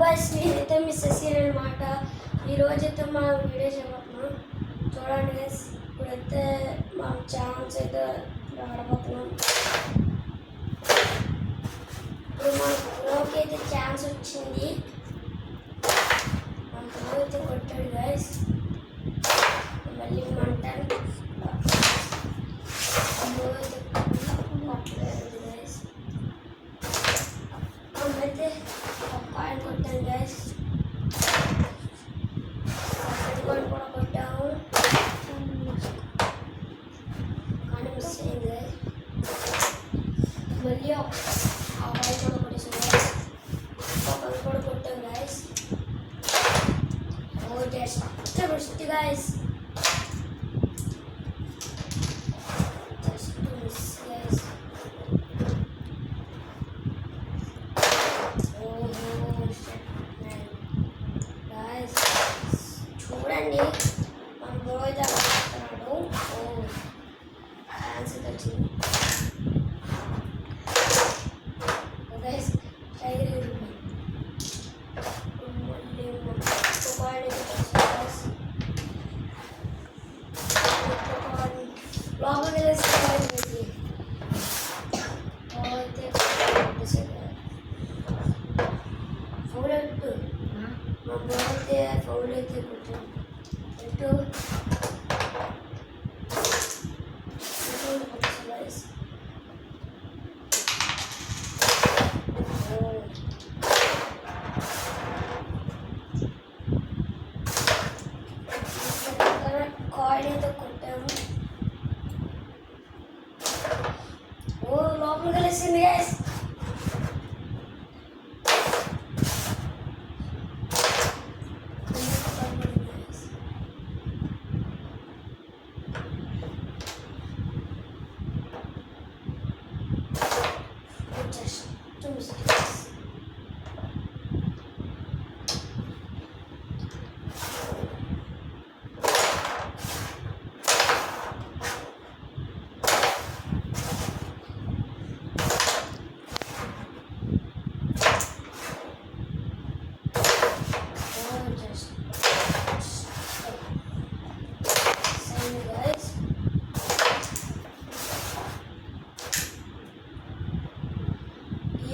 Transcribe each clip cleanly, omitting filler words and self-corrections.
Guys నేనైతే miss చేసాను అనమాట. ఈరోజైతే మా వీడియో చేయబోతున్నాం. చూడండి గైస్, ఇప్పుడైతే మా ఛాన్స్ అయితే ఆడబోతున్నాం. ఇప్పుడు మా బ్రోకి అయితే ఛాన్స్ వచ్చింది. మా బ్రో అయితే కొట్టాడు గైస్. మళ్ళీ మంటాను బ్రో అయితే కొట్టలేదు గైస్. అయితే కాయిన్ కొట్టాను గైస్. కాయిన్ కూడా కొట్టాము కానీ మిస్ అయింది గైస్. మళ్ళీ ఆ కాయిన్ కూడా కొట్టేసాను గైస్. కాయిన్ కూడా కొట్టాం గైస్. ఓ జస్ట్ గైస్. చూడండి మన బ్రో అయితే ఆడుతున్నాడు. ఛాన్స్ వచ్చింది గైస్. లోపలికి వెళ్ళేసి ఫౌల్ అయిట్టు మా బ్రో అయితే ఫౌల్ అయితే కొట్టాను. కాయిన్ అయితే కొట్టాము. ఓ లోపలికి వెళ్ళేసింది గైస్.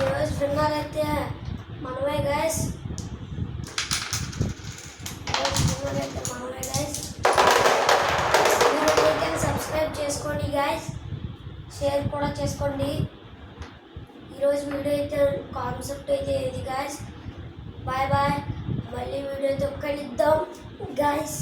ఈరోజు విన్నర్ అయితే మనమే గైస్. సబ్స్క్రైబ్ చేసుకోండి గైస్, షేర్ కూడా చేసుకోండి. ఈరోజు వీడియో అయితే కాన్సెప్ట్ అయితే ఇది గైస్. Bye bye. మళ్ళీ వీడియోతో కలుద్దాం గైస్.